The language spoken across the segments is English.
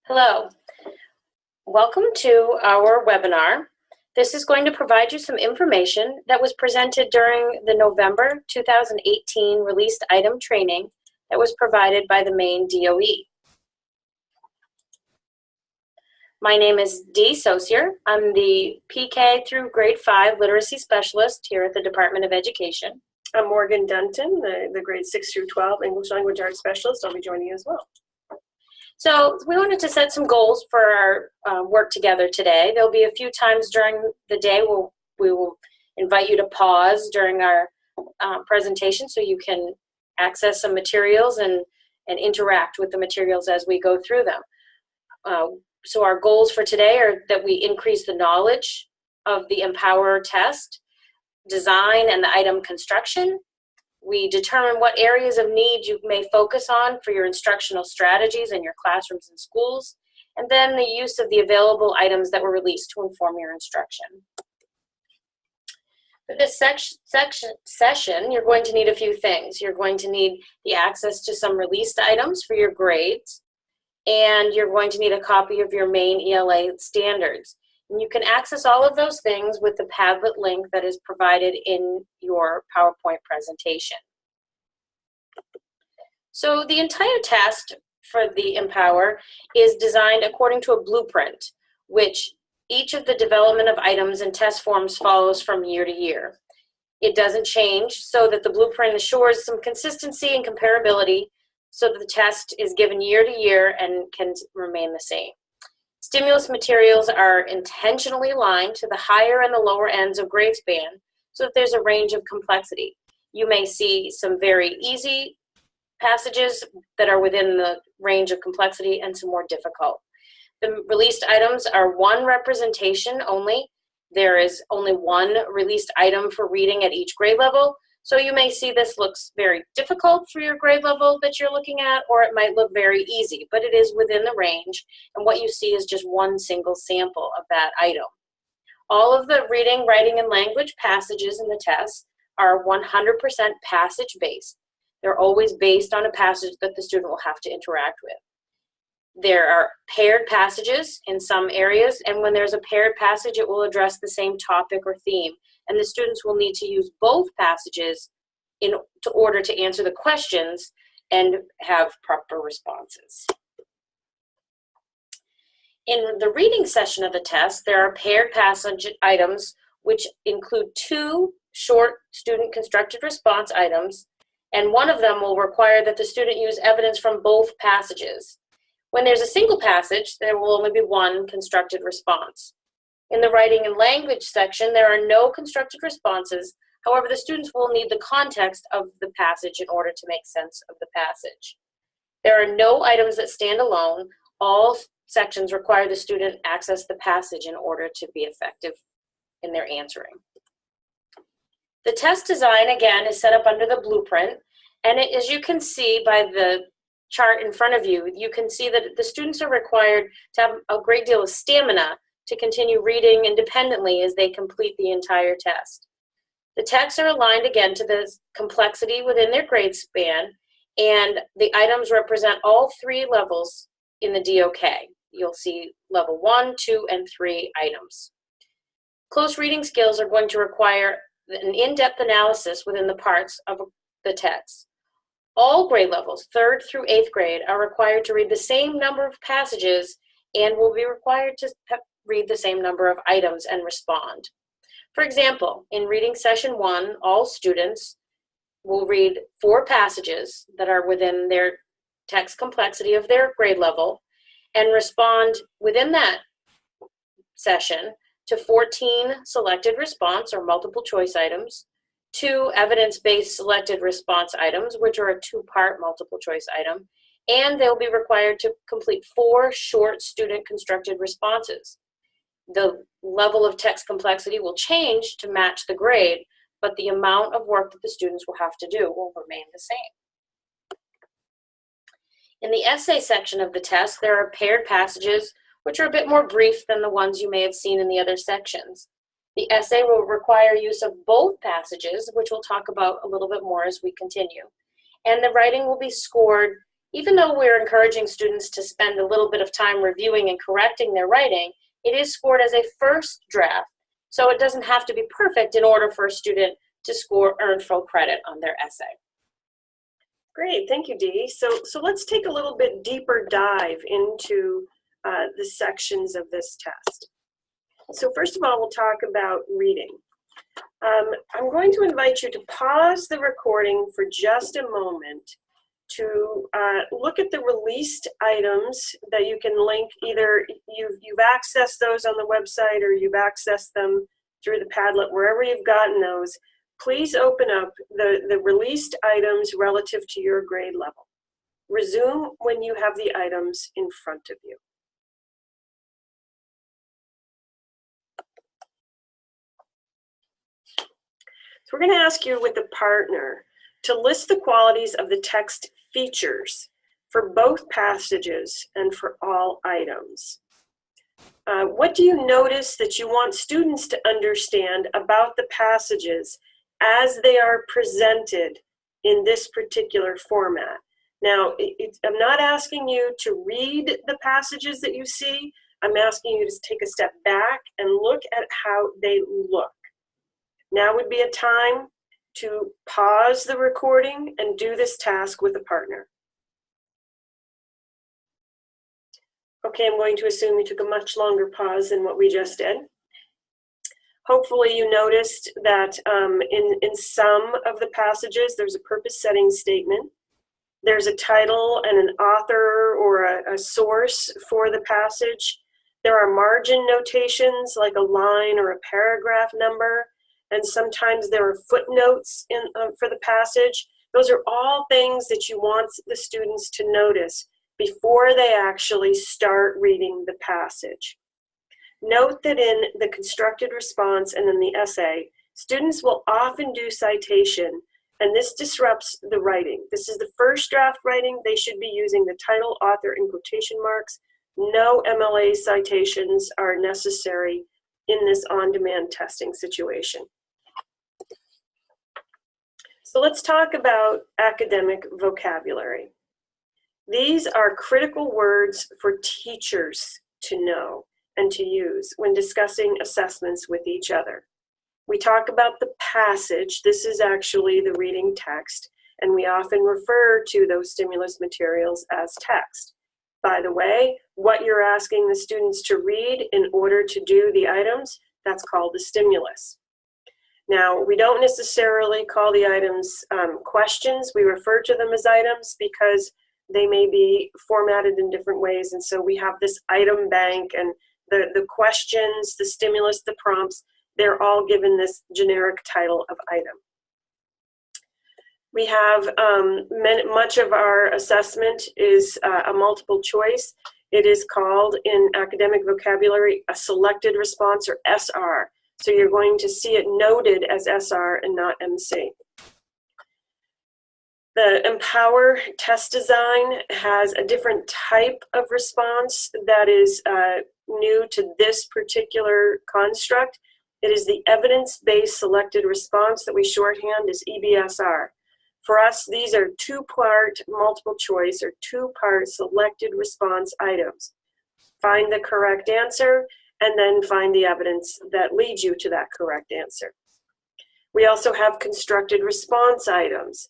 Hello, welcome to our webinar. This is going to provide you some information that was presented during the November 2018 released item training that was provided by the Maine DOE. My name is Dee Saucier. I'm the PK through grade 5 literacy specialist here at the Department of Education. I'm Morgan Dunton, the grade 6 through 12 English Language Arts specialist. I'll be joining you as well. So we wanted to set some goals for our work together today. There'll be a few times during the day we will invite you to pause during our presentation so you can access some materials and interact with the materials as we go through them. So our goals for today are that we increase the knowledge of the Empower test, design and the item construction. We determine what areas of need you may focus on for your instructional strategies in your classrooms and schools, and then the use of the available items that were released to inform your instruction. For this session, you're going to need a few things. You're going to need the access to some released items for your grades, and you're going to need a copy of your Maine ELA standards. And you can access all of those things with the Padlet link that is provided in your PowerPoint presentation. So the entire test for the Empower is designed according to a blueprint, which each of the development of items and test forms follows from year to year. It doesn't change so that the blueprint assures some consistency and comparability so that the test is given year to year and can remain the same. Stimulus materials are intentionally aligned to the higher and the lower ends of grade span so that there's a range of complexity. You may see some very easy passages that are within the range of complexity and some more difficult. The released items are one representation only. There is only one released item for reading at each grade level. So you may see this looks very difficult for your grade level that you're looking at, or it might look very easy, but it is within the range, and what you see is just one single sample of that item. All of the reading, writing, and language passages in the test are 100% passage-based. They're always based on a passage that the student will have to interact with. There are paired passages in some areas, and when there's a paired passage, it will address the same topic or theme, and the students will need to use both passages in order to answer the questions and have proper responses. In the reading session of the test, there are paired passage items which include 2 short student constructed response items, and one of them will require that the student use evidence from both passages. When there's a single passage, there will only be one constructed response. In the writing and language section, there are no constructed responses. However, the students will need the context of the passage in order to make sense of the passage. There are no items that stand alone. All sections require the student access the passage in order to be effective in their answering. The test design, again, is set up under the blueprint, and as you can see by the chart in front of you, you can see that the students are required to have a great deal of stamina to continue reading independently as they complete the entire test. The texts are aligned again to the complexity within their grade span, and the items represent all 3 levels in the DOK. You'll see level 1, 2, and 3 items. Close reading skills are going to require an in-depth analysis within the parts of the text. All grade levels, 3rd through 8th grade, are required to read the same number of passages and will be required to read the same number of items and respond. For example, in reading session 1, all students will read 4 passages that are within their text complexity of their grade level and respond within that session to 14 selected response or multiple choice items, 2 evidence-based selected response items, which are a 2-part multiple choice item, and they'll be required to complete 4 short student constructed responses. The level of text complexity will change to match the grade, but the amount of work that the students will have to do will remain the same. In the essay section of the test, there are paired passages which are a bit more brief than the ones you may have seen in the other sections. The essay will require use of both passages, which we'll talk about a little bit more as we continue. And the writing will be scored Even though we're encouraging students to spend a little bit of time reviewing and correcting their writing, it is scored as a first draft, so it doesn't have to be perfect in order for a student to earn full credit on their essay. Great, thank you, Dee. So let's take a little bit deeper dive into the sections of this test. So first of all, we'll talk about reading. I'm going to invite you to pause the recording for just a moment to look at the released items that you can link. Either you've accessed those on the website or you've accessed them through the Padlet, wherever you've gotten those. Please open up the released items relative to your grade level. Resume when you have the items in front of you. So we're going to ask you with a partner to list the qualities of the text features for both passages and for all items. What do you notice that you want students to understand about the passages as they are presented in this particular format? Now, I'm not asking you to read the passages that you see. I'm asking you to take a step back and look at how they look. Now would be a time to pause the recording and do this task with a partner. Okay, I'm going to assume you took a much longer pause than what we just did. Hopefully you noticed that in some of the passages, there's a purpose-setting statement. There's a title and an author or a source for the passage. There are margin notations like a line or a paragraph number. And sometimes there are footnotes for the passage. Those are all things that you want the students to notice before they actually start reading the passage. Note that in the constructed response and in the essay, students will often do citation, and this disrupts the writing. This is the first draft writing. They should be using the title, author, and quotation marks. No MLA citations are necessary in this on-demand testing situation. So let's talk about academic vocabulary. These are critical words for teachers to know and to use when discussing assessments with each other. We talk about the passage. This is actually the reading text, and we often refer to those stimulus materials as text. By the way, what you're asking the students to read in order to do the items, that's called the stimulus. Now, we don't necessarily call the items questions. We refer to them as items because they may be formatted in different ways. And so we have this item bank, and the questions, the stimulus, the prompts, they're all given this generic title of item. We have much of our assessment is a multiple choice. It is called in academic vocabulary a selected response, or SR. So you're going to see it noted as SR and not MC. The Empower test design has a different type of response that is new to this particular construct. It is the evidence-based selected response that we shorthand as EBSR. For us, these are two-part multiple choice or two-part selected response items. Find the correct answer, and then find the evidence that leads you to that correct answer. We also have constructed response items.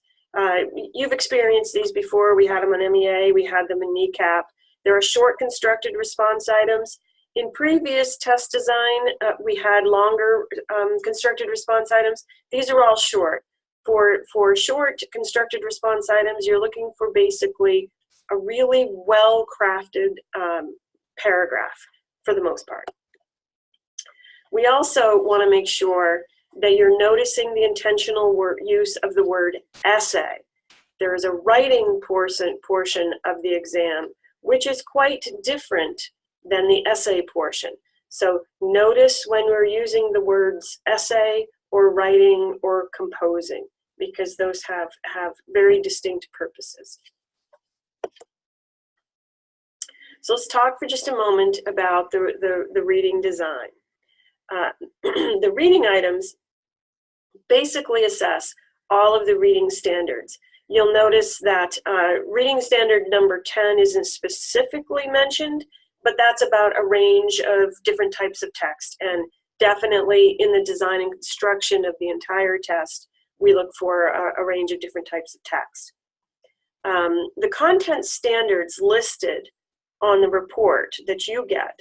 You've experienced these before. We had them on MEA, we had them in NECAP. There are short constructed response items. In previous test design, we had longer constructed response items. These are all short. For short constructed response items, you're looking for basically a really well-crafted paragraph for the most part. We also want to make sure that you're noticing the intentional use of the word essay. There is a writing portion of the exam, which is quite different than the essay portion. So notice when we're using the words essay or writing or composing, because those have very distinct purposes. So let's talk for just a moment about the reading design. The reading items basically assess all of the reading standards. You'll notice that reading standard number 10 isn't specifically mentioned, but that's about a range of different types of text. And definitely in the design and construction of the entire test, we look for a range of different types of text. The content standards listed on the report that you get,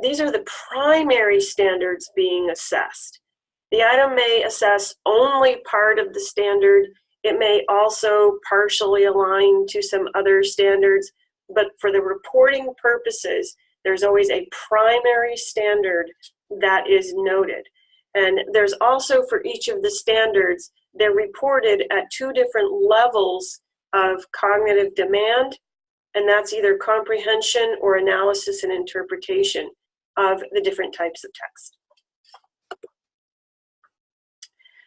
these are the primary standards being assessed. The item may assess only part of the standard. It may also partially align to some other standards, but for the reporting purposes, there's always a primary standard that is noted. And there's also, for each of the standards, they're reported at 2 different levels of cognitive demand, and that's either comprehension or analysis and interpretation of the different types of text.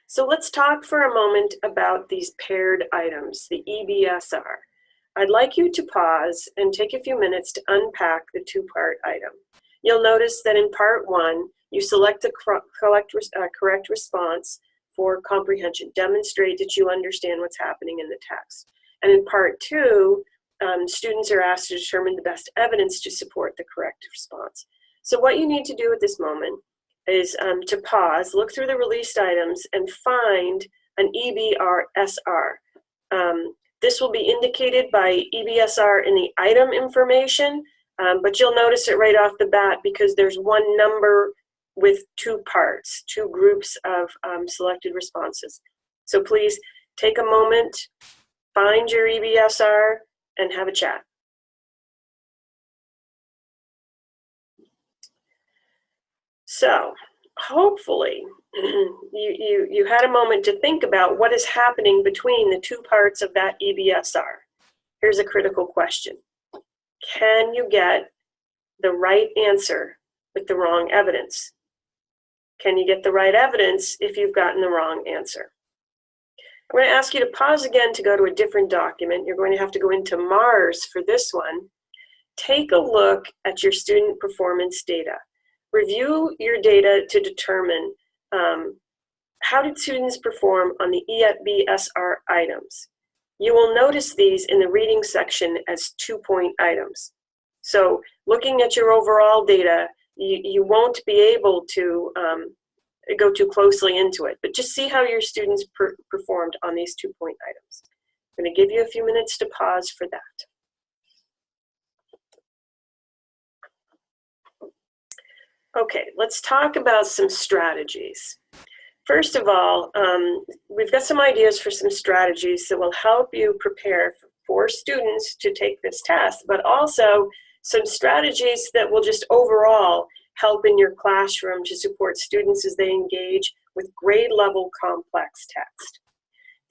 So let's talk for a moment about these paired items, the EBSR. I'd like you to pause and take a few minutes to unpack the 2-part item. You'll notice that in part 1, you select the correct response for comprehension. Demonstrate that you understand what's happening in the text. And in part 2, students are asked to determine the best evidence to support the correct response. So what you need to do at this moment is to pause, look through the released items, and find an EBSR. This will be indicated by EBSR in the item information, but you'll notice it right off the bat because there's one number with 2 parts, 2 groups of selected responses. So please take a moment, find your EBSR, and have a chat. So hopefully you had a moment to think about what is happening between the 2 parts of that EBSR. Here's a critical question. Can you get the right answer with the wrong evidence? Can you get the right evidence if you've gotten the wrong answer? I'm going to ask you to pause again to go to a different document. You're going to have to go into Mars for this one. Take a look at your student performance data. Review your data to determine how did students perform on the EBSR items. You will notice these in the reading section as 2-point items. So looking at your overall data, you won't be able to go too closely into it, but just see how your students performed on these 2-point items. I'm going to give you a few minutes to pause for that. Okay, let's talk about some strategies. First of all, we've got some ideas for some strategies that will help you prepare for students to take this test, but also some strategies that will just overall help in your classroom to support students as they engage with grade-level complex text.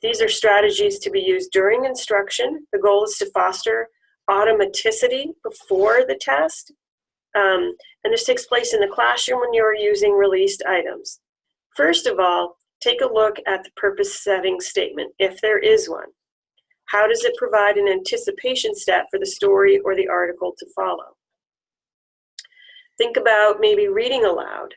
These are strategies to be used during instruction. The goal is to foster automaticity before the test. And this takes place in the classroom when you're using released items. First of all, take a look at the purpose setting statement, if there is one. How does it provide an anticipation step for the story or the article to follow? Think about maybe reading aloud.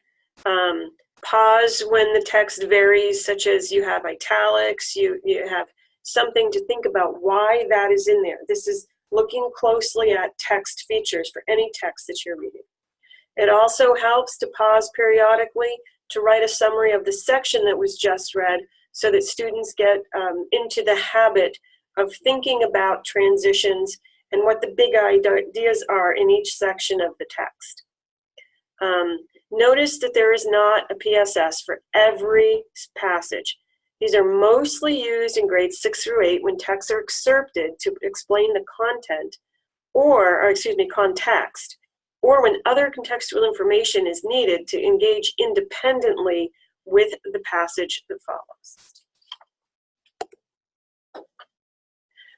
Pause when the text varies, such as you have italics, you have something to think about why that is in there. This is looking closely at text features for any text that you're reading. It also helps to pause periodically to write a summary of the section that was just read so that students get into the habit of thinking about transitions and what the big ideas are in each section of the text. Notice that there is not a PSS for every passage. These are mostly used in grades 6 through 8 when texts are excerpted to explain the content, context, or when other contextual information is needed to engage independently with the passage that follows.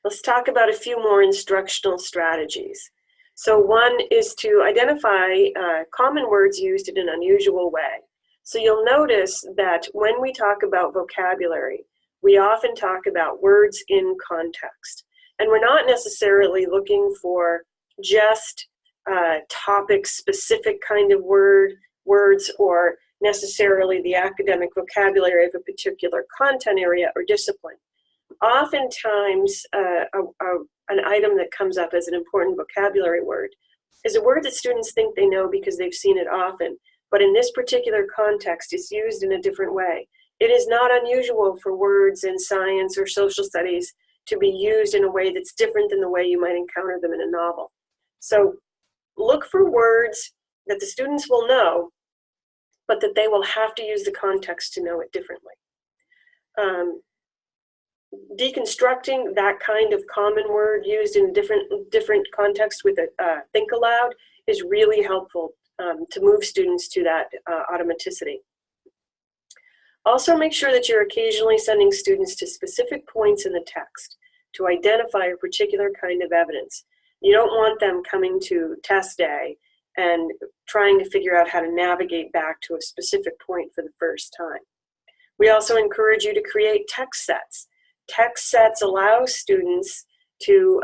Let's talk about a few more instructional strategies. So one is to identify common words used in an unusual way. So you'll notice that when we talk about vocabulary, we often talk about words in context. And we're not necessarily looking for just topic-specific kind of words or necessarily the academic vocabulary of a particular content area or discipline. Oftentimes, an item that comes up as an important vocabulary word is a word that students think they know because they've seen it often, but in this particular context, it's used in a different way. It is not unusual for words in science or social studies to be used in a way that's different than the way you might encounter them in a novel. So look for words that the students will know, but that they will have to use the context to know it differently. Deconstructing that kind of common word used in different context with a think aloud is really helpful to move students to that automaticity. Also, make sure that you're occasionally sending students to specific points in the text to identify a particular kind of evidence. You don't want them coming to test day and trying to figure out how to navigate back to a specific point for the first time. We also encourage you to create text sets. Text sets allow students to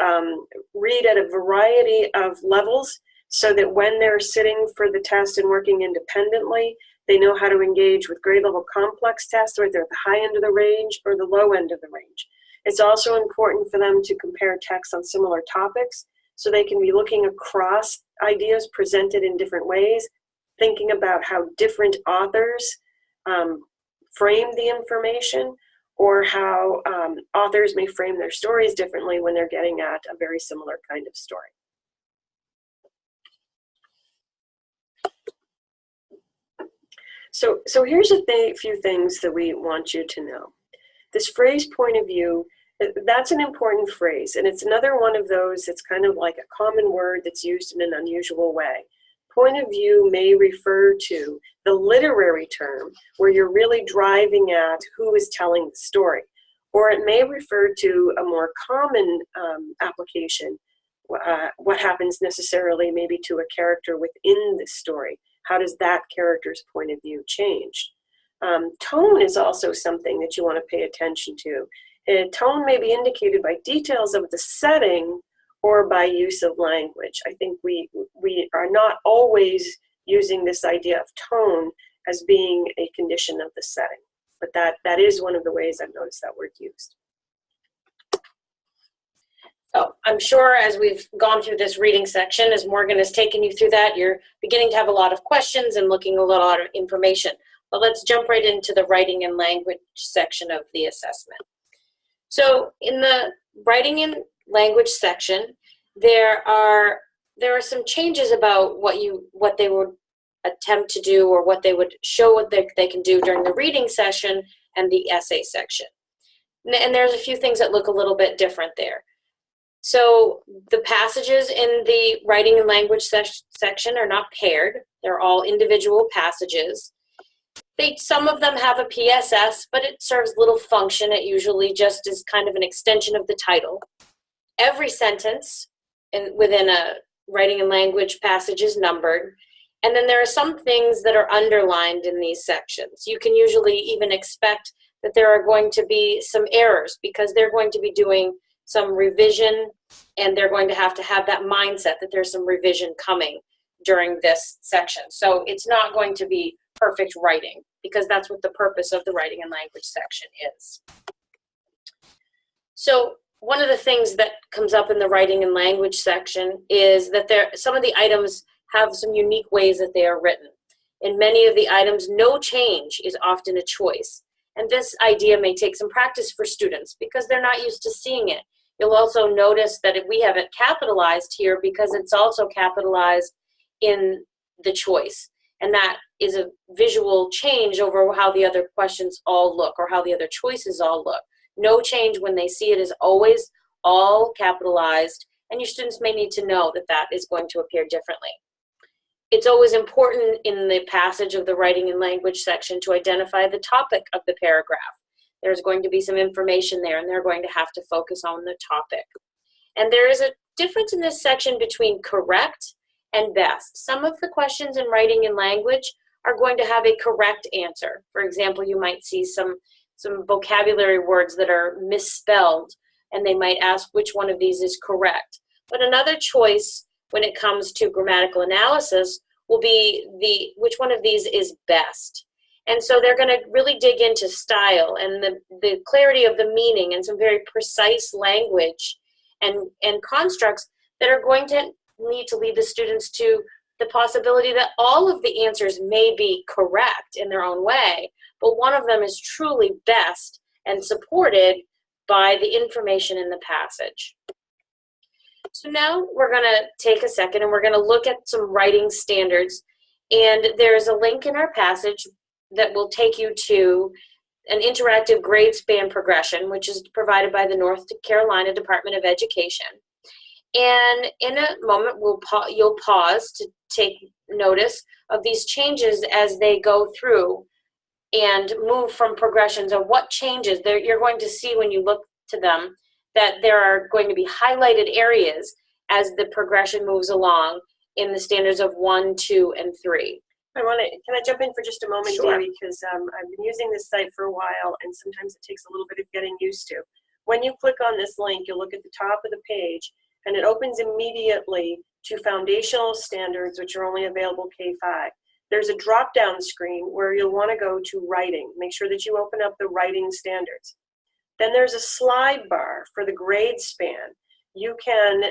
read at a variety of levels so that when they're sitting for the test and working independently, they know how to engage with grade level complex tests, whether they're at the high end of the range or the low end of the range. It's also important for them to compare texts on similar topics so they can be looking across ideas presented in different ways, thinking about how different authors frame the information, or how authors may frame their stories differently when they're getting at a very similar kind of story. So here's a few things that we want you to know. This phrase point of view, that's an important phrase, and it's another one of those that's kind of like a common word that's used in an unusual way. Point of view may refer to the literary term where you're really driving at who is telling the story, or it may refer to a more common application, what happens necessarily maybe to a character within the story. How does that character's point of view change? Tone is also something that you want to pay attention to. Tone may be indicated by details of the setting or by use of language. I think we are not always using this idea of tone as being a condition of the setting, but that is one of the ways I've noticed that word used. So I'm sure as we've gone through this reading section, as Morgan has taken you through that, you're beginning to have a lot of questions and looking a lot of information. But let's jump right into the writing and language section of the assessment. So in the writing and language section, there are some changes about what they would attempt to do, or what they would show what they can do during the reading session and the essay section. And there's a few things that look a little bit different there. So the passages in the writing and language section are not paired. They're all individual passages. Some of them have a PSS, but it serves little function. It usually just is kind of an extension of the title. Every sentence within a writing and language passage is numbered. And then there are some things that are underlined in these sections. You can usually even expect that there are going to be some errors because they're going to be doing some revision, and they're going to have that mindset that there's some revision coming during this section. So it's not going to be perfect writing, because that's what the purpose of the writing and language section is. So one of the things that comes up in the writing and language section is that some of the items have some unique ways that they are written. In many of the items, no change is often a choice. And this idea may take some practice for students because they're not used to seeing it. You'll also notice that we have it capitalized here because it's also capitalized in the choice. And that is a visual change over how the other questions all look, or how the other choices all look. No change when they see it is always all capitalized, and your students may need to know that that is going to appear differently. It's always important in the passage of the writing and language section to identify the topic of the paragraph. There's going to be some information there, and they're going to have to focus on the topic. And there is a difference in this section between correct and best. Some of the questions in writing and language are going to have a correct answer. For example, you might see some vocabulary words that are misspelled, and they might ask which one of these is correct. But another choice when it comes to grammatical analysis will be which one of these is best. And so they're going to really dig into style and the clarity of the meaning and some very precise language and constructs that are going to need to lead the students to the possibility that all of the answers may be correct in their own way, but one of them is truly best and supported by the information in the passage. So now we're going to take a second and we're going to look at some writing standards. And there's a link in our passage that will take you to an interactive grade span progression, which is provided by the North Carolina Department of Education. And in a moment, you'll pause to take notice of these changes as they go through and move from progressions of what changes. You're going to see when you look to them that there are going to be highlighted areas as the progression moves along in the standards of 1, 2, and 3. Can I jump in for just a moment, Sure. Davey? Because I've been using this site for a while, and sometimes it takes a little bit of getting used to. When you click on this link, you'll look at the top of the page, and it opens immediately to foundational standards, which are only available K-5. There's a drop-down screen where you'll want to go to writing. Make sure that you open up the writing standards. Then there's a slide bar for the grade span. You can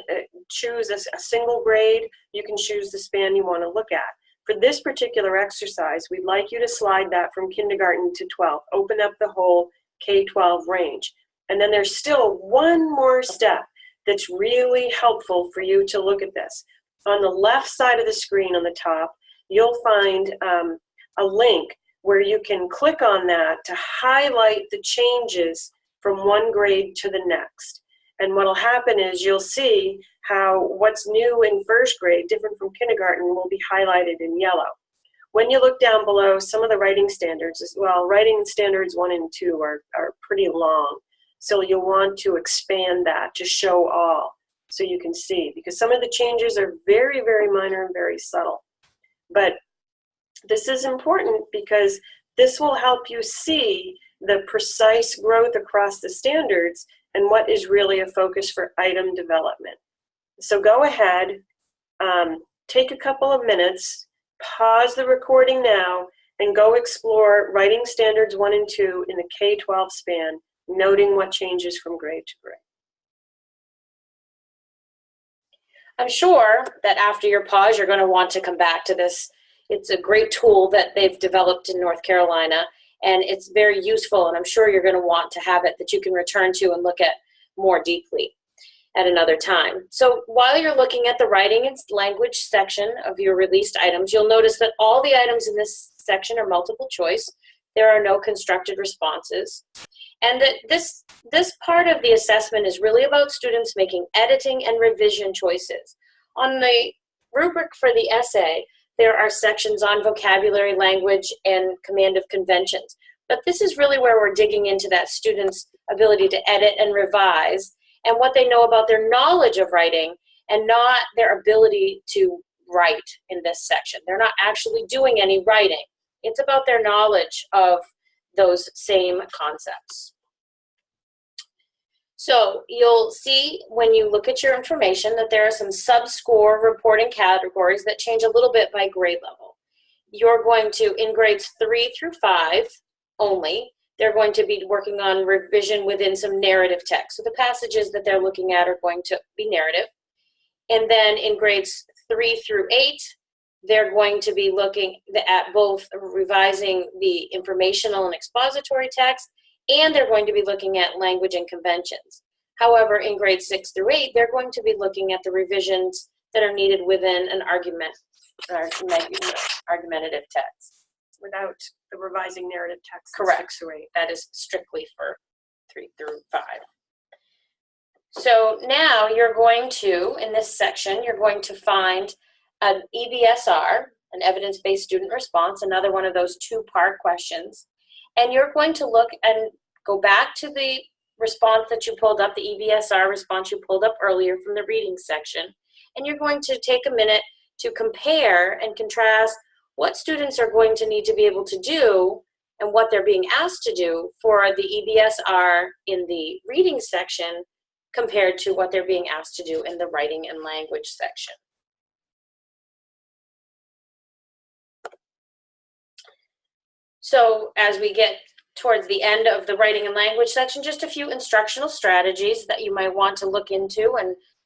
choose a single grade. You can choose the span you want to look at. For this particular exercise, we'd like you to slide that from kindergarten to 12th. Open up the whole K-12 range. And then there's still one more step that's really helpful for you to look at this. On the left side of the screen on the top, you'll find a link where you can click on that to highlight the changes from one grade to the next. And what'll happen is you'll see how what's new in first grade, different from kindergarten, will be highlighted in yellow. When you look down below, some of the writing standards as well, writing standards 1 and 2 are pretty long. So you'll want to expand that to show all so you can see, because some of the changes are very, very minor and very subtle. But this is important because this will help you see the precise growth across the standards and what is really a focus for item development. So go ahead, take a couple of minutes, pause the recording now, and go explore writing standards 1 and 2 in the K-12 span, noting what changes from grade to grade. I'm sure that after your pause, you're going to want to come back to this. It's a great tool that they've developed in North Carolina, and it's very useful, and I'm sure you're going to want to have it that you can return to and look at more deeply at another time. So while you're looking at the writing and language section of your released items, you'll notice that all the items in this section are multiple choice. There are no constructed responses. And that this part of the assessment is really about students making editing and revision choices. On the rubric for the essay, there are sections on vocabulary, language, and command of conventions. But this is really where we're digging into that student's ability to edit and revise and what they know about their knowledge of writing and not their ability to write in this section. They're not actually doing any writing. It's about their knowledge of those same concepts. So you'll see when you look at your information that there are some sub-score reporting categories that change a little bit by grade level. You're going to, in grades 3 through 5 only, they're going to be working on revision within some narrative text. So the passages that they're looking at are going to be narrative. And then in grades 3 through 8, they're going to be looking at both revising the informational and expository text, and they're going to be looking at language and conventions. However, in grades 6 through 8, they're going to be looking at the revisions that are needed within an argumentative text. Without the revising narrative text. Correct. 6 through 8. That is strictly for 3 through 5. So now you're going to, in this section, you're going to find an EBSR, an evidence-based student response, another one of those 2-part questions. And you're going to look and go back to the response that you pulled up, the EBSR response you pulled up earlier from the reading section. And you're going to take a minute to compare and contrast what students are going to need to be able to do and what they're being asked to do for the EBSR in the reading section compared to what they're being asked to do in the writing and language section. So as we get towards the end of the writing and language section, just a few instructional strategies that you might want to look into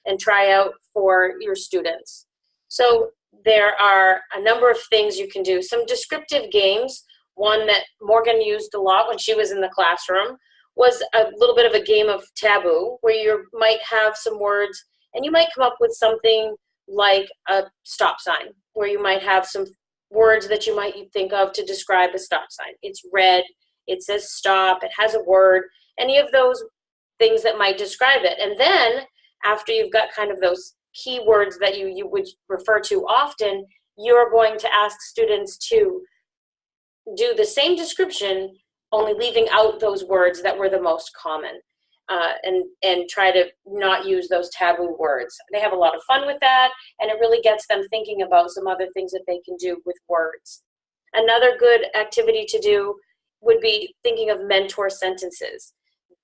and try out for your students. So there are a number of things you can do. Some descriptive games. One that Morgan used a lot when she was in the classroom was a little bit of a game of taboo, where you might have some words and you might come up with something like a stop sign, where you might have some words that you might think of to describe a stop sign. It's red, it says stop, it has a word, any of those things that might describe it. And then after you've got kind of those key words that you would refer to often, you're going to ask students to do the same description, only leaving out those words that were the most common, and try to not use those taboo words. They have a lot of fun with that, and it really gets them thinking about some other things that they can do with words. Another good activity to do would be thinking of mentor sentences.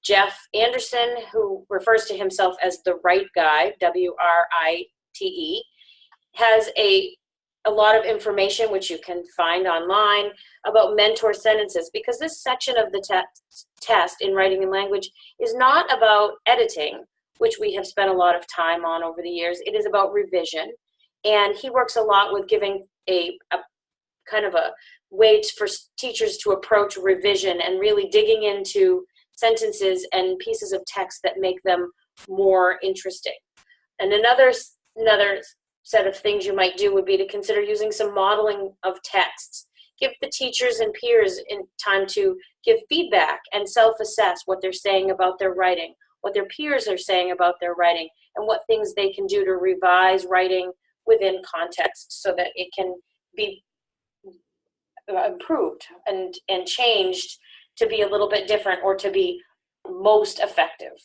Jeff Anderson, who refers to himself as the right guy, W-R-I-T-E, has a lot of information which you can find online about mentor sentences, because this section of the test in writing and language is not about editing, which we have spent a lot of time on over the years. It is about revision, and he works a lot with giving a kind of a way for teachers to approach revision and really digging into sentences and pieces of text that make them more interesting. And another set of things you might do would be to consider using some modeling of texts. Give the teachers and peers in time to give feedback and self-assess what they're saying about their writing, what their peers are saying about their writing, and what things they can do to revise writing within context so that it can be improved and changed to be a little bit different or to be most effective.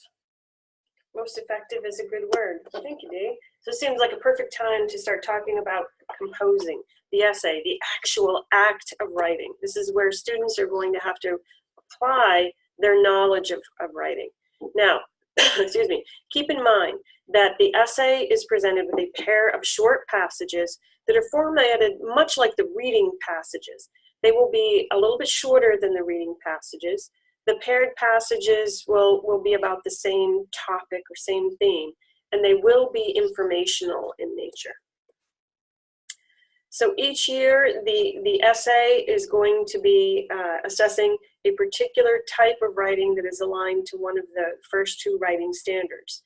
Most effective is a good word. Thank you, Dee. So it seems like a perfect time to start talking about composing, the essay, the actual act of writing. This is where students are going to have to apply their knowledge of writing. Now, excuse me, keep in mind that the essay is presented with a pair of short passages that are formatted much like the reading passages. They will be a little bit shorter than the reading passages. The paired passages will be about the same topic or same theme, and they will be informational in nature. So each year, the essay is going to be assessing a particular type of writing that is aligned to one of the first two writing standards.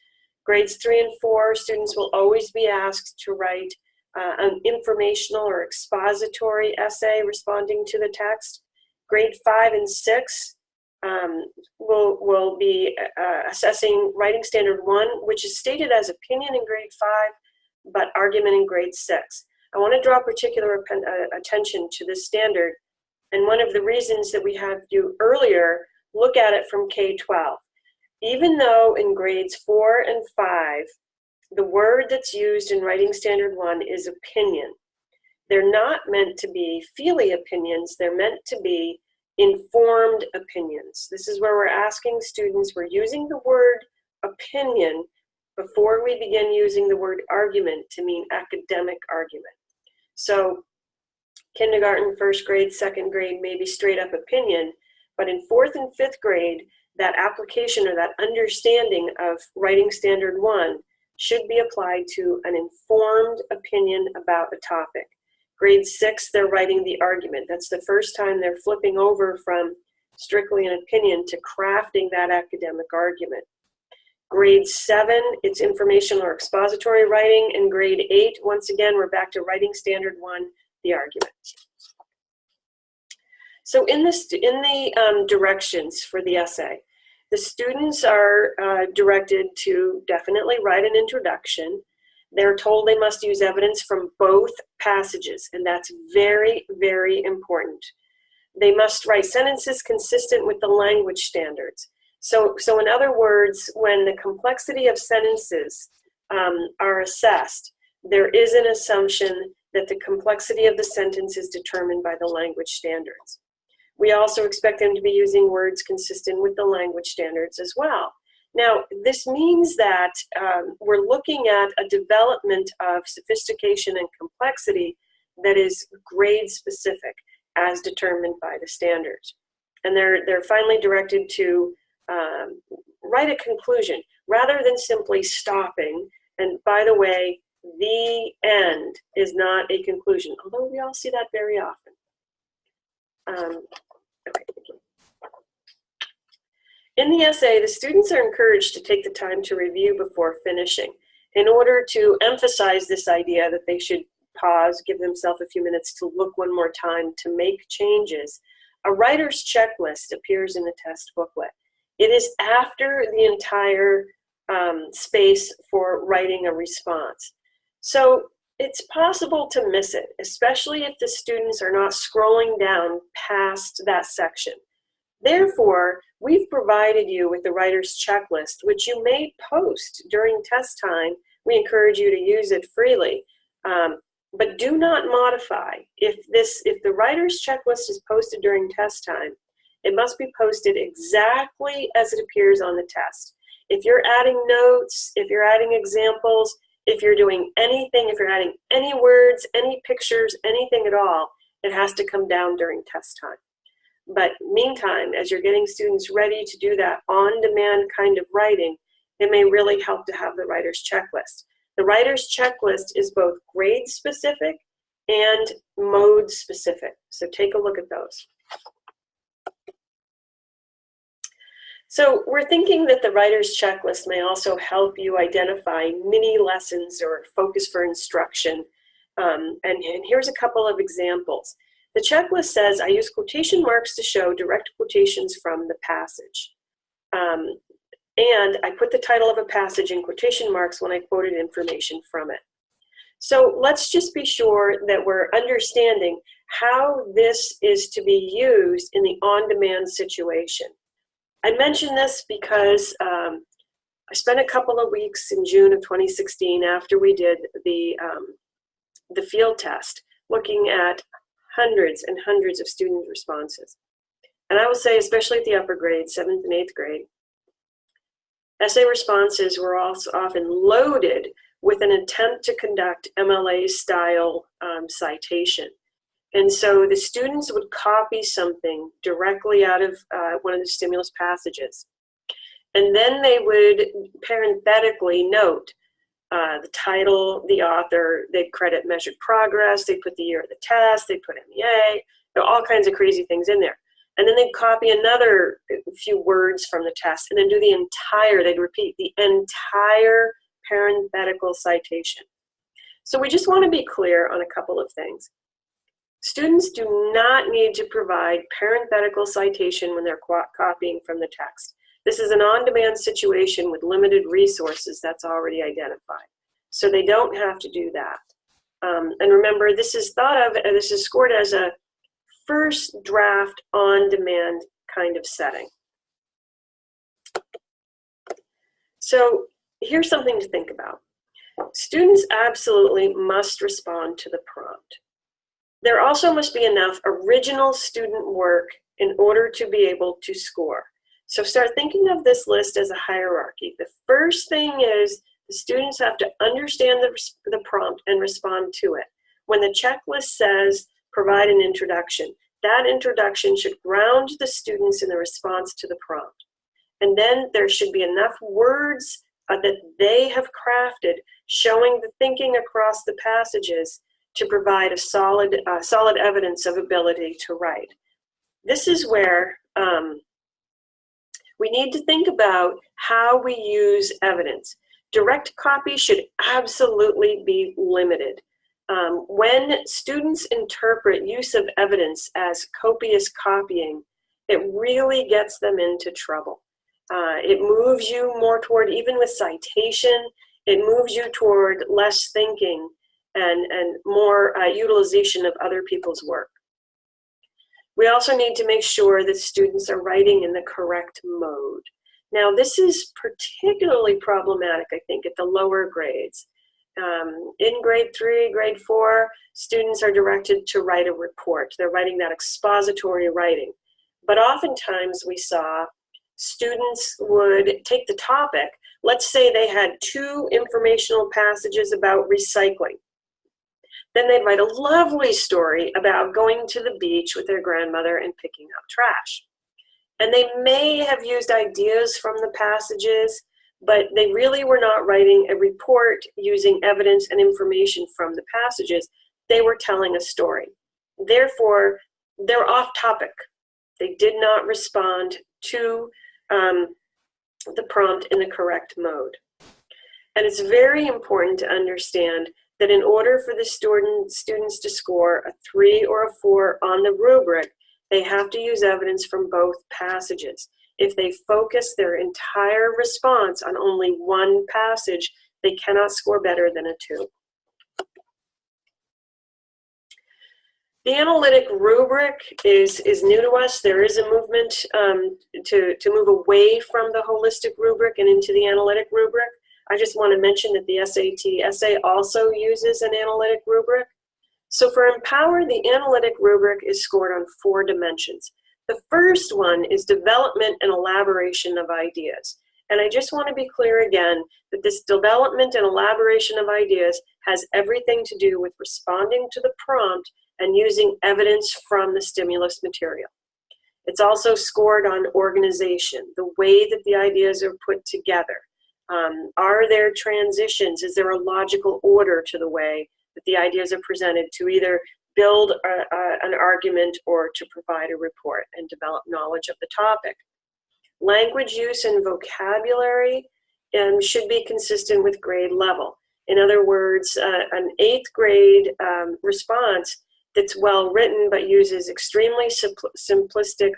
Grades 3 and 4, students will always be asked to write an informational or expository essay responding to the text. Grade 5 and 6 will be assessing writing standard 1, which is stated as opinion in grade 5, but argument in grade 6. I want to draw particular attention to this standard, and one of the reasons that we have you earlier look at it from K-12. Even though in grades 4 and 5, the word that's used in writing standard 1 is opinion, they're not meant to be feely opinions, they're meant to be informed opinions. This is where we're asking students, we're using the word opinion before we begin using the word argument to mean academic argument. So kindergarten, first grade, second grade, maybe straight up opinion, but in 4th and 5th grade, that application or that understanding of writing standard 1 should be applied to an informed opinion about a topic. Grade 6, they're writing the argument. That's the first time they're flipping over from strictly an opinion to crafting that academic argument. Grade 7, it's informational or expository writing. And grade 8, once again, we're back to writing standard 1, the argument. So in the directions for the essay, the students are directed to definitely write an introduction. They're told they must use evidence from both passages, and that's very, very important. They must write sentences consistent with the language standards. So in other words, when the complexity of sentences are assessed, there is an assumption that the complexity of the sentence is determined by the language standards. We also expect them to be using words consistent with the language standards as well. Now, this means that we're looking at a development of sophistication and complexity that is grade specific. as determined by the standards. And they're finally directed to write a conclusion rather than simply stopping. And by the way, the end is not a conclusion, although we all see that very often. Okay, thank you. In the essay, the students are encouraged to take the time to review before finishing in order to emphasize this idea that they should pause, give themselves a few minutes to look one more time to make changes. A writer's checklist appears in the test booklet. It is after the entire space for writing a response. So it's possible to miss it, especially if the students are not scrolling down past that section. Therefore, we've provided you with the writer's checklist, which you may post during test time. We encourage you to use it freely, but do not modify. If the writer's checklist is posted during test time, it must be posted exactly as it appears on the test. If you're adding notes, if you're adding examples, if you're doing anything, if you're adding any words, any pictures, anything at all, it has to come down during test time. But meantime, as you're getting students ready to do that on-demand kind of writing, it may really help to have the writer's checklist. The writer's checklist is both grade-specific and mode-specific. So take a look at those. So we're thinking that the writer's checklist may also help you identify mini lessons or focus for instruction. And here's a couple of examples. The checklist says, I use quotation marks to show direct quotations from the passage. And I put the title of a passage in quotation marks when I quoted information from it. So let's just be sure that we're understanding how this is to be used in the on-demand situation. I mention this because I spent a couple of weeks in June of 2016 after we did the field test, looking at hundreds and hundreds of student responses. And I will say, especially at the upper grades, 7th and 8th grade, essay responses were also often loaded with an attempt to conduct MLA-style citation. And so the students would copy something directly out of one of the stimulus passages. And then they would parenthetically note the title, the author, they'd credit measured progress, they'd put the year of the test, they'd put MEA, all kinds of crazy things in there. And then they'd copy another few words from the test and then do the entire, they'd repeat the entire parenthetical citation. So we just want to be clear on a couple of things. Students do not need to provide parenthetical citation when they're copying from the text. This is an on-demand situation with limited resources that's already identified. So they don't have to do that. And remember, this is this is scored as a first draft on-demand kind of setting. So here's something to think about. Students absolutely must respond to the prompt. There also must be enough original student work in order to be able to score. So start thinking of this list as a hierarchy. The first thing is the students have to understand the prompt and respond to it. When the checklist says provide an introduction, that introduction should ground the students in the response to the prompt. And then there should be enough words that they have crafted showing the thinking across the passages to provide a solid evidence of ability to write. This is where we need to think about how we use evidence. Direct copy should absolutely be limited. When students interpret use of evidence as copious copying, it really gets them into trouble. It moves you more toward, even with citation, it moves you toward less thinking and more utilization of other people's work. We also need to make sure that students are writing in the correct mode. Now, this is particularly problematic, I think, at the lower grades. In grade 3, grade 4, students are directed to write a report. They're writing that expository writing. But oftentimes we saw students would take the topic. Let's say they had 2 informational passages about recycling. Then they'd write a lovely story about going to the beach with their grandmother and picking up trash. And they may have used ideas from the passages, but they really were not writing a report using evidence and information from the passages. They were telling a story. Therefore, they're off topic. They did not respond to the prompt in the correct mode. And it's very important to understand that in order for the students to score a 3 or a 4 on the rubric, they have to use evidence from both passages. If they focus their entire response on only one passage, they cannot score better than a 2. The analytic rubric is new to us. There is a movement to move away from the holistic rubric and into the analytic rubric. I just want to mention that the SAT essay also uses an analytic rubric. So for Empower, the analytic rubric is scored on 4 dimensions. The first one is development and elaboration of ideas. And I just want to be clear again that this development and elaboration of ideas has everything to do with responding to the prompt and using evidence from the stimulus material. It's also scored on organization, the way that the ideas are put together. Are there transitions? Is there a logical order to the way that the ideas are presented to either build an argument or to provide a report and develop knowledge of the topic? Language use and vocabulary should be consistent with grade level. In other words, an 8th grade response that's well written but uses extremely simplistic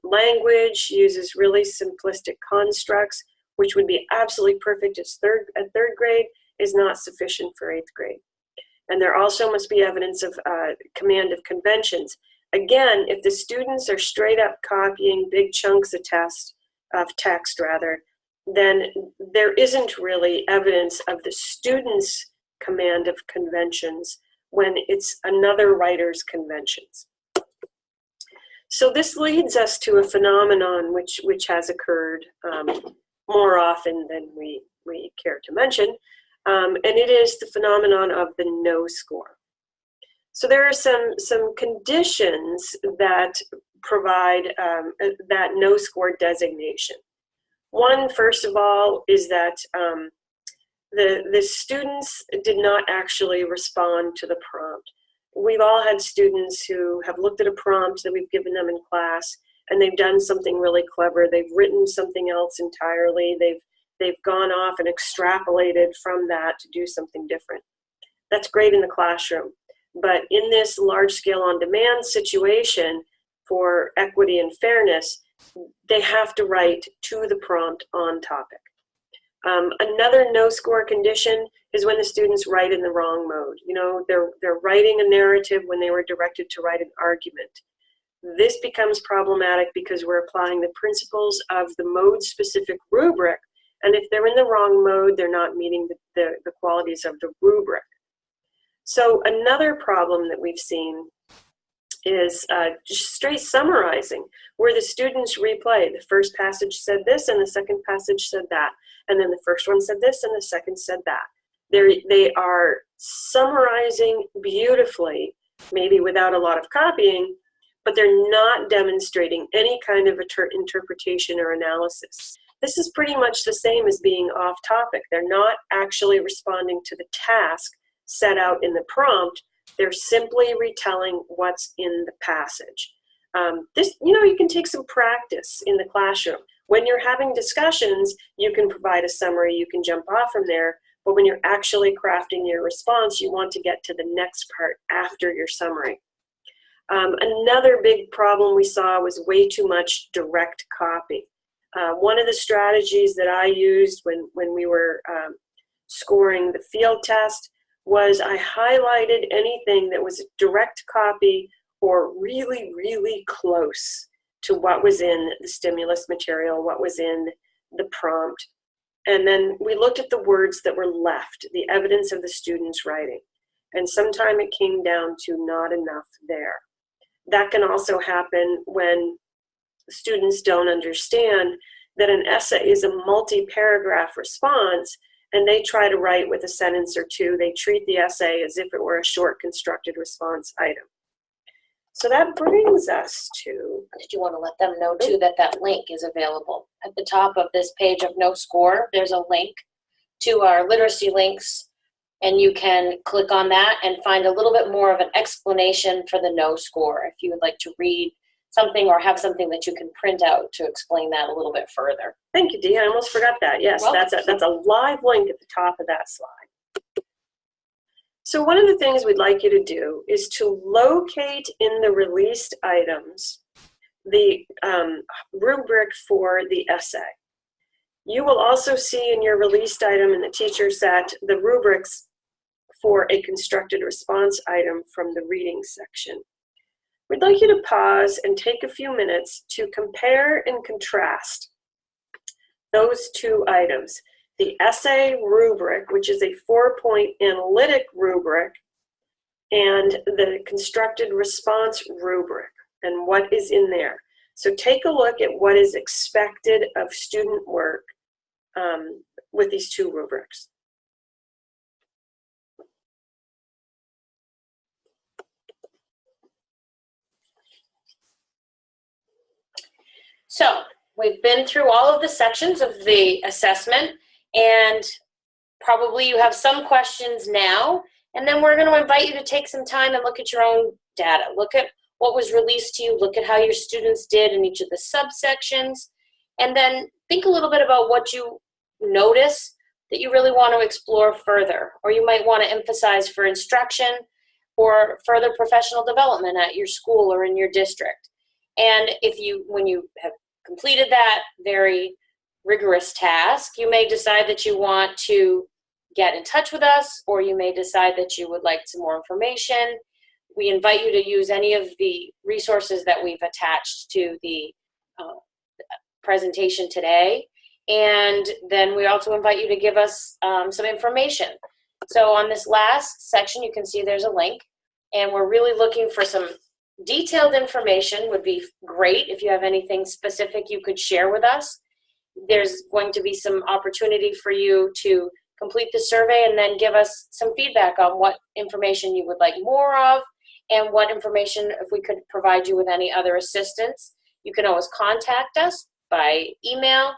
language, uses really simplistic constructs, which would be absolutely perfect at third grade, is not sufficient for 8th grade. And there also must be evidence of command of conventions. Again, if the students are straight up copying big chunks of text, then there isn't really evidence of the student's command of conventions when it's another writer's conventions. So this leads us to a phenomenon which has occurred more often than we care to mention, and it is the phenomenon of the no score. So there are some conditions that provide that no score designation. One, first of all, is that the students did not actually respond to the prompt. We've all had students who have looked at a prompt that we've given them in class, and they've done something really clever. They've written something else entirely. They've gone off and extrapolated from that to do something different. That's great in the classroom. But in this large-scale on-demand situation for equity and fairness, they have to write to the prompt on topic. Another no-score condition is when the students write in the wrong mode. You know, they're writing a narrative when they were directed to write an argument. This becomes problematic because we're applying the principles of the mode-specific rubric, and if they're in the wrong mode, they're not meeting the qualities of the rubric. So another problem that we've seen is just straight summarizing, where the students replay. The first passage said this, and the second passage said that. And then the first one said this, and the second said that. They are summarizing beautifully, maybe without a lot of copying, but they're not demonstrating any kind of interpretation or analysis. This is pretty much the same as being off topic. They're not actually responding to the task set out in the prompt. They're simply retelling what's in the passage. You can take some practice in the classroom. When you're having discussions, you can provide a summary, you can jump off from there, but when you're actually crafting your response, you want to get to the next part after your summary. Another big problem we saw was way too much direct copy. One of the strategies that I used when we were scoring the field test was I highlighted anything that was a direct copy or really, really close to what was in the stimulus material, what was in the prompt. And then we looked at the words that were left, the evidence of the students' writing. And sometimes it came down to not enough there. That can also happen when students don't understand that an essay is a multi-paragraph response, and they try to write with a sentence or two. They treat the essay as if it were a short constructed response item. So that brings us to... Did you want to let them know too that that link is available? At the top of this page of No Score, there's a link to our literacy links, and you can click on that and find a little bit more of an explanation for the No Score if you would like to read something or have something that you can print out to explain that a little bit further. Thank you, Dee. I almost forgot that. Yes, that's a live link at the top of that slide. So one of the things we'd like you to do is to locate in the released items the rubric for the essay. You will also see in your released item in the teacher set the rubrics for a constructed response item from the reading section. We'd like you to pause and take a few minutes to compare and contrast those two items. The essay rubric, which is a 4-point analytic rubric, and the constructed response rubric, and what is in there. So take a look at what is expected of student work with these two rubrics. So we've been through all of the sections of the assessment, and probably you have some questions now, and then we're going to invite you to take some time and look at your own data. Look at what was released to you, look at how your students did in each of the subsections, and then think a little bit about what you notice that you really want to explore further, or you might want to emphasize for instruction or further professional development at your school or in your district. And when you have completed that very rigorous task, you may decide that you want to get in touch with us, or you may decide that you would like some more information. We invite you to use any of the resources that we've attached to the presentation today. And then we also invite you to give us some information. So on this last section, you can see there's a link, and we're really looking for some detailed information. Would be great if you have anything specific you could share with us. There's going to be some opportunity for you to complete the survey and then give us some feedback on what information you would like more of, and what information, if we could provide you with any other assistance. You can always contact us by email,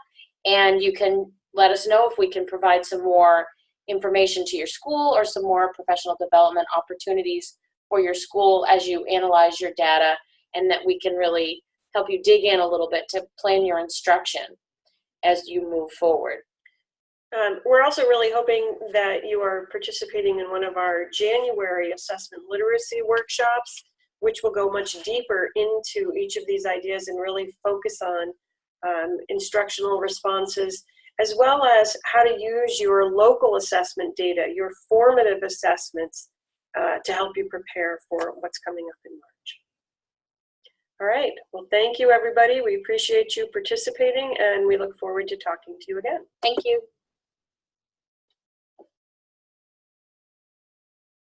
and you can let us know if we can provide some more information to your school or some more professional development opportunities for your school as you analyze your data, and that we can really help you dig in a little bit to plan your instruction as you move forward. We're also really hoping that you are participating in one of our January assessment literacy workshops, which will go much deeper into each of these ideas and really focus on instructional responses, as well as how to use your local assessment data, your formative assessments, to help you prepare for what's coming up in March. All right, well, thank you, everybody. We appreciate you participating, and we look forward to talking to you again. Thank you.